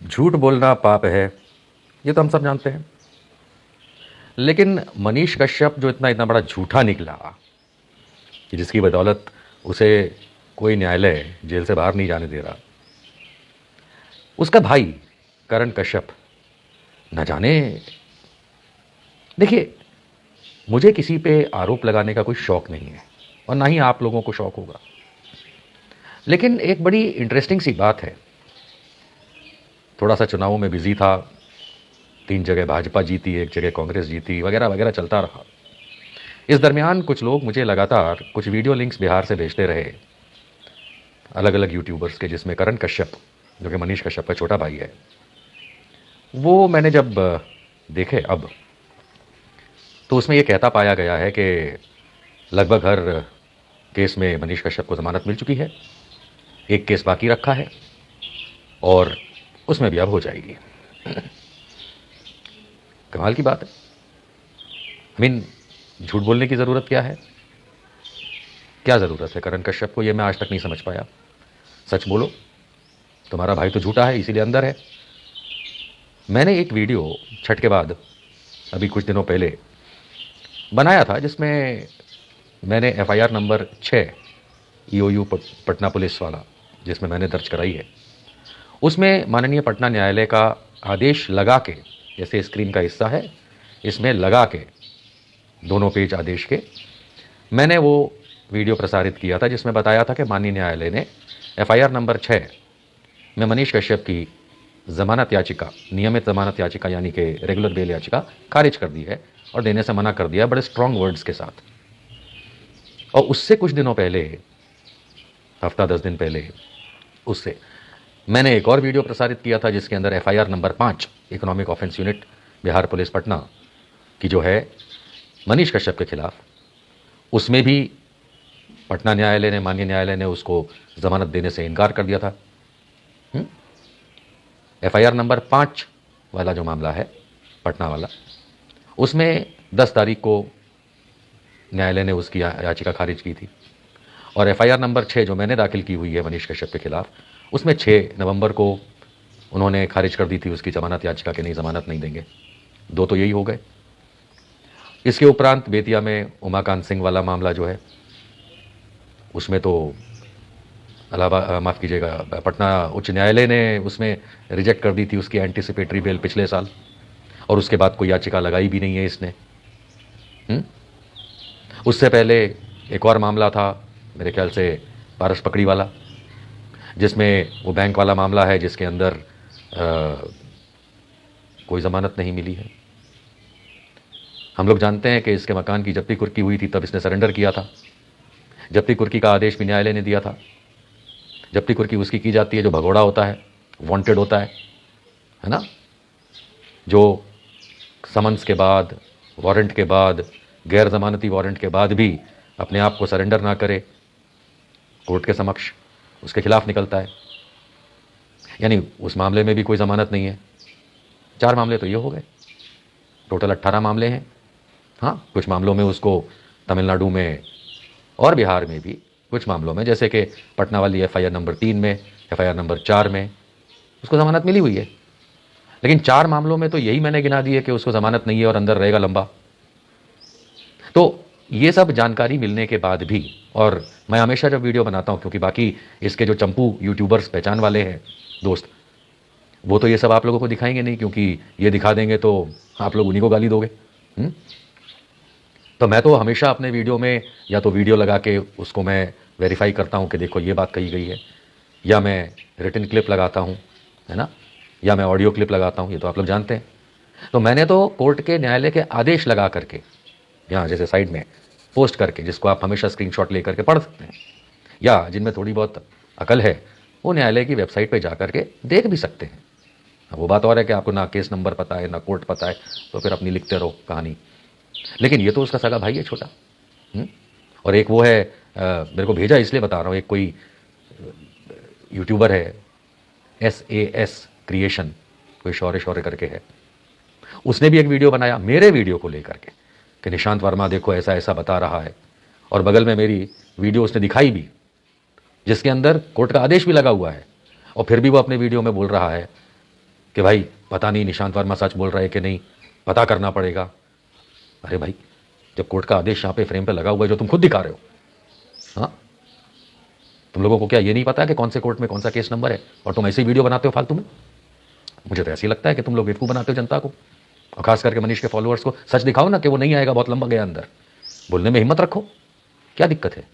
झूठ बोलना पाप है, ये तो हम सब जानते हैं। लेकिन मनीष कश्यप जो इतना इतना बड़ा झूठा निकला कि जिसकी बदौलत उसे कोई न्यायालय जेल से बाहर नहीं जाने दे रहा, उसका भाई करण कश्यप न जाने। देखिए, मुझे किसी पे आरोप लगाने का कोई शौक नहीं है और ना ही आप लोगों को शौक होगा, लेकिन एक बड़ी इंटरेस्टिंग सी बात है। थोड़ा सा चुनावों में बिजी था, 3 जगह भाजपा जीती, 1 जगह कांग्रेस जीती, वगैरह वगैरह चलता रहा। इस दरमियान कुछ लोग मुझे लगातार कुछ वीडियो लिंक्स बिहार से भेजते रहे, अलग अलग यूट्यूबर्स के, जिसमें करण कश्यप जो कि मनीष कश्यप का छोटा भाई है, वो मैंने जब देखे अब, तो उसमें ये कहता पाया गया है कि लगभग हर केस में मनीष कश्यप को ज़मानत मिल चुकी है, एक केस बाकी रखा है और उसमें भी अब हो जाएगी। कमाल की बात है। आई मीन, झूठ बोलने की ज़रूरत क्या है? क्या ज़रूरत है करण कश्यप को? ये मैं आज तक नहीं समझ पाया। सच बोलो, तुम्हारा भाई तो झूठा है, इसीलिए अंदर है। मैंने एक वीडियो छठ के बाद अभी कुछ दिनों पहले बनाया था, जिसमें मैंने FIR number 6 EOU Patna police वाला, जिसमें मैंने दर्ज कराई है, उसमें माननीय पटना न्यायालय का आदेश लगा के, जैसे स्क्रीन का हिस्सा है इसमें लगा के, दोनों पेज आदेश के, मैंने वो वीडियो प्रसारित किया था, जिसमें बताया था कि माननीय न्यायालय ने एफआईआर नंबर 6 में मनीष कश्यप की ज़मानत याचिका, नियमित ज़मानत याचिका यानी कि रेगुलर बेल याचिका, खारिज कर दी है और देने से मना कर दिया, बड़े स्ट्रॉन्ग वर्ड्स के साथ। और उससे कुछ दिनों पहले, हफ्ता 10 दिन पहले, उससे मैंने एक और वीडियो प्रसारित किया था, जिसके अंदर FIR number 5 economic offence unit Bihar police Patna की जो है मनीष कश्यप के खिलाफ, उसमें भी पटना न्यायालय ने, माननीय न्यायालय ने उसको ज़मानत देने से इनकार कर दिया था। एफआईआर नंबर 5 वाला जो मामला है पटना वाला, उसमें 10 तारीख को न्यायालय ने उसकी याचिका खारिज की थी, और एफआईआर नंबर 6 जो मैंने दाखिल की हुई है मनीष कश्यप के खिलाफ, उसमें 6 नवंबर को उन्होंने खारिज कर दी थी उसकी ज़मानत याचिका के, नहीं ज़मानत नहीं देंगे। 2 तो यही हो गए। इसके उपरांत बेतिया में उमाकांत सिंह वाला मामला जो है, उसमें तो माफ़ कीजिएगा, पटना उच्च न्यायालय ने उसमें रिजेक्ट कर दी थी उसकी एंटीसिपेटरी बेल पिछले साल, और उसके बाद कोई याचिका लगाई भी नहीं है इसने। उससे पहले एक और मामला था, मेरे ख्याल से पारस पकड़ी वाला, जिसमें वो बैंक वाला मामला है, जिसके अंदर कोई ज़मानत नहीं मिली है। हम लोग जानते हैं कि इसके मकान की जब्ती कुर्की हुई थी, तब इसने सरेंडर किया था। जब्ती कुर्की का आदेश भी न्यायालय ने दिया था। जब्ती कुर्की उसकी की जाती है जो भगोड़ा होता है, वांटेड होता है ना, जो समन्स के बाद, वारंट के बाद, गैर ज़मानती वारंट के बाद भी अपने आप को सरेंडर ना करे, कोर्ट के समक्ष उसके खिलाफ निकलता है। यानी उस मामले में भी कोई ज़मानत नहीं है। 4 मामले तो ये हो गए, टोटल 18 मामले हैं। हाँ, कुछ मामलों में उसको तमिलनाडु में और बिहार में भी कुछ मामलों में, जैसे कि पटना वाली एफआईआर नंबर 3 में, एफआईआर नंबर 4 में उसको ज़मानत मिली हुई है। लेकिन 4 मामलों में तो यही मैंने गिना दी है कि उसको ज़मानत नहीं है और अंदर रहेगा लंबा। तो ये सब जानकारी मिलने के बाद भी, और मैं हमेशा जब वीडियो बनाता हूँ, क्योंकि बाकी इसके जो चंपू यूट्यूबर्स पहचान वाले हैं दोस्त, वो तो ये सब आप लोगों को दिखाएंगे नहीं, क्योंकि ये दिखा देंगे तो आप लोग उन्हीं को गाली दोगे। तो मैं तो हमेशा अपने वीडियो में या तो वीडियो लगा के उसको मैं वेरीफाई करता हूँ कि देखो ये बात कही गई है, या मैं रिटन क्लिप लगाता हूँ, है ना, या मैं ऑडियो क्लिप लगाता हूँ, ये तो आप लोग जानते हैं। तो मैंने तो कोर्ट के न्यायालय के आदेश लगा करके यहाँ जैसे साइड में पोस्ट करके, जिसको आप हमेशा स्क्रीनशॉट ले करके पढ़ सकते हैं, या जिनमें थोड़ी बहुत अकल है वो न्यायालय की वेबसाइट पे जा करके देख भी सकते हैं। अब वो बात और है कि आपको ना केस नंबर पता है ना कोर्ट पता है, तो फिर अपनी लिखते रहो कहानी। लेकिन ये तो उसका सगा भाई है छोटा। और एक वो है, मेरे को भेजा इसलिए बता रहा हूँ, एक कोई यूट्यूबर है SAS क्रिएशन, कोई शौर्य शौर्य करके है, उसने भी एक वीडियो बनाया मेरे वीडियो को लेकर के कि निशांत वर्मा देखो ऐसा ऐसा बता रहा है, और बगल में मेरी वीडियो उसने दिखाई भी, जिसके अंदर कोर्ट का आदेश भी लगा हुआ है, और फिर भी वो अपने वीडियो में बोल रहा है कि भाई पता नहीं निशांत वर्मा सच बोल रहा है कि नहीं, पता करना पड़ेगा। अरे भाई, जब कोर्ट का आदेश यहाँ पे फ्रेम पे लगा हुआ है जो तुम खुद दिखा रहे हो, हाँ, तुम लोगों को क्या ये नहीं पता कि कौन से कोर्ट में कौन सा केस नंबर है, और तुम ऐसी वीडियो बनाते हो फालतू में? मुझे तो ऐसे ही लगता है कि तुम लोग बेवकूफ़ बनाते हो जनता को, और खास करके मनीष के फॉलोअर्स को। सच दिखाओ ना कि वो नहीं आएगा, बहुत लंबा गया अंदर, बोलने में हिम्मत रखो। क्या दिक्कत है?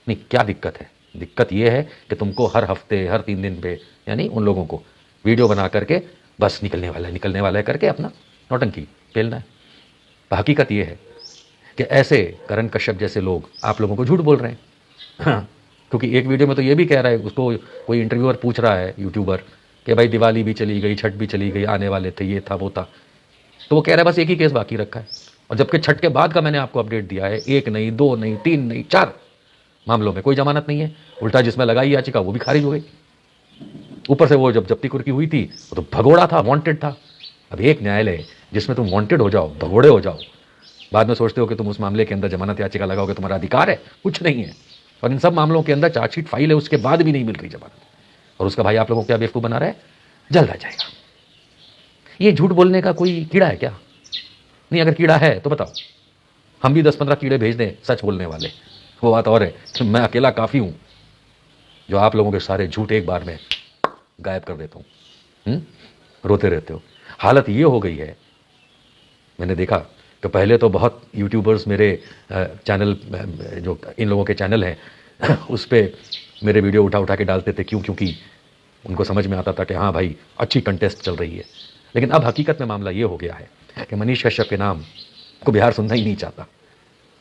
नहीं, क्या दिक्कत है? दिक्कत ये है कि तुमको हर हफ्ते, हर 3 दिन पे, यानी उन लोगों को वीडियो बना करके बस निकलने वाला है करके अपना नौटंकी पेलना है। हकीकत ये है कि ऐसे करण कश्यप जैसे लोग आप लोगों को झूठ बोल रहे हैं। हाँ, क्योंकि एक वीडियो में तो ये भी कह रहा है, उसको कोई इंटरव्यूअर पूछ रहा है, यूट्यूबर, कि भाई दिवाली भी चली गई, छठ भी चली गई, आने वाले थे, ये था वो था, तो वो कह रहा है बस एक ही केस बाकी रखा है। और जबकि छठ के बाद का मैंने आपको अपडेट दिया है, 1 नहीं, 2 नहीं, 3 नहीं, 4 मामलों में कोई जमानत नहीं है। उल्टा जिसमें लगाई याचिका वो भी खारिज हो गई। ऊपर से वो जब जब्ती कुर्की हुई थी वो तो भगोड़ा था, वांटेड था। अब एक न्यायालय जिसमें तुम वांटेड हो जाओ, भगोड़े हो जाओ, बाद में सोचते हो कि तुम उस मामले के अंदर जमानत याचिका लगाओगे, तुम्हारा अधिकार है, कुछ नहीं है। और इन सब मामलों के अंदर चार्जशीट फाइल है, उसके बाद भी नहीं मिल रही जमानत, और उसका भाई आप लोगों को क्या बेवकूफ़ बना रहा है, जल्द आ जाएगा। ये झूठ बोलने का कोई कीड़ा है क्या? नहीं, अगर कीड़ा है तो बताओ, हम भी 10-15 कीड़े भेज दें सच बोलने वाले, वो बात और है। मैं अकेला काफ़ी हूँ जो आप लोगों के सारे झूठ एक बार में गायब कर देता हूँ। रोते रहते हो। हालत ये हो गई है, मैंने देखा कि पहले तो बहुत यूट्यूबर्स मेरे चैनल, जो इन लोगों के चैनल हैं उस पर मेरे वीडियो उठा के डालते थे। क्यों? क्योंकि उनको समझ में आता था कि हाँ भाई अच्छी कंटेस्ट चल रही है। लेकिन अब हकीकत में मामला ये हो गया है कि मनीष कश्यप के नाम को बिहार सुनना ही नहीं चाहता।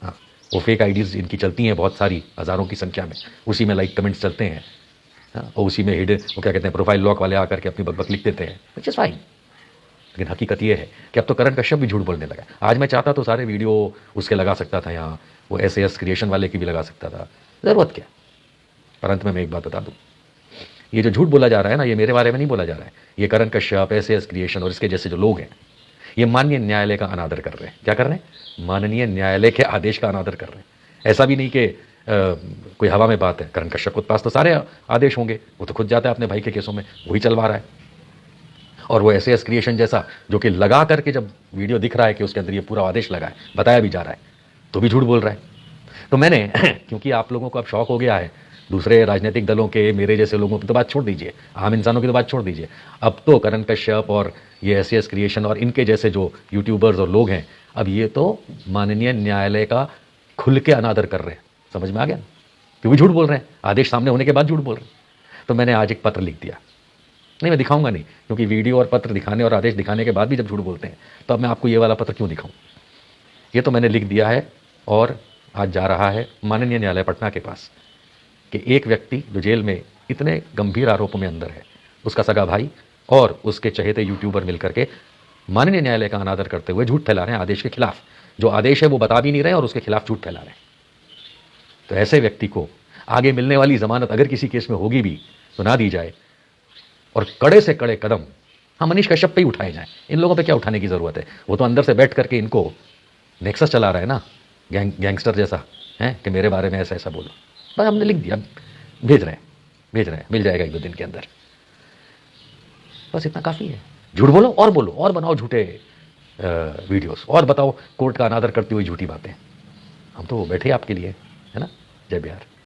हाँ, वो फेक आईडीज़ इनकी चलती हैं बहुत सारी, हज़ारों की संख्या में, उसी में लाइक कमेंट्स चलते हैं। हाँ, और उसी में वो क्या कहते हैं, प्रोफाइल लॉक वाले आकर के अपनी बकबक लिख देते हैं, विच इज़ फाइन। लेकिन हकीकत ये है कि अब तो करण कश्यप भी झूठ बोलने लगा। आज मैं चाहता तो सारे वीडियो उसके लगा सकता था, यहाँ वो SAS क्रिएशन वाले की भी लगा सकता था, ज़रूरत क्या। पर अंत में मैं एक बात बता दूँ, ये जो झूठ बोला जा रहा है ना, ये मेरे बारे में नहीं बोला जा रहा है। ये करण कश्यप, SAS क्रिएशन और इसके जैसे जो लोग हैं, ये माननीय न्यायालय का अनादर कर रहे हैं। क्या कर रहे हैं? माननीय न्यायालय के आदेश का अनादर कर रहे हैं। ऐसा भी नहीं कि कोई हवा में बात है। करण कश्यप के पास तो सारे आदेश होंगे, वो तो खुद जाता है अपने भाई के केसों में, वही चलवा रहा है। और वो SAS क्रिएशन जैसा जो कि लगा करके जब वीडियो दिख रहा है कि उसके अंदर ये पूरा आदेश लगा है, बताया भी जा रहा है, तो भी झूठ बोल रहा है। तो मैंने क्योंकि आप लोगों को अब शौक हो गया है, दूसरे राजनीतिक दलों के, मेरे जैसे लोगों की तो बात छोड़ दीजिए, आम इंसानों की तो बात छोड़ दीजिए, अब तो करण कश्यप और ये SAS क्रिएशन और इनके जैसे जो यूट्यूबर्स और लोग हैं, अब ये तो माननीय न्यायालय का खुल के अनादर कर रहे हैं। समझ में आ गया? क्योंकि झूठ बोल रहे हैं, आदेश सामने होने के बाद झूठ बोल रहे हैं। तो मैंने आज एक पत्र लिख दिया। नहीं, मैं दिखाऊंगा नहीं, क्योंकि वीडियो और पत्र दिखाने और आदेश दिखाने के बाद भी जब झूठ बोलते हैं तो अब मैं आपको ये वाला पत्र क्यों दिखाऊं। ये तो मैंने लिख दिया है और आज जा रहा है माननीय न्यायालय पटना के पास कि एक व्यक्ति जो जेल में इतने गंभीर आरोपों में अंदर है, उसका सगा भाई और उसके चहेते यूट्यूबर मिलकर के माननीय न्यायालय का अनादर करते हुए झूठ फैला रहे हैं आदेश के खिलाफ। जो आदेश है वो बता भी नहीं रहे और उसके खिलाफ झूठ फैला रहे हैं। तो ऐसे व्यक्ति को आगे मिलने वाली जमानत अगर किसी केस में होगी भी तो ना दी जाए, और कड़े से कड़े कदम हाँ मनीष कश्यप पे ही उठाए जाए। इन लोगों पे क्या उठाने की ज़रूरत है? वो तो अंदर से बैठ करके इनको नेक्सस चला रहा है ना, गैंगस्टर जैसा है कि मेरे बारे में ऐसा ऐसा बोलो। बस हमने लिख दिया, भेज रहे हैं, मिल जाएगा 1-2 दिन के अंदर। बस इतना काफ़ी है। झूठ बोलो और बनाओ झूठे वीडियोस, और बताओ कोर्ट का अनादर करती हुई झूठी बातें। हम तो बैठे आपके लिए, है ना। जय बिहार।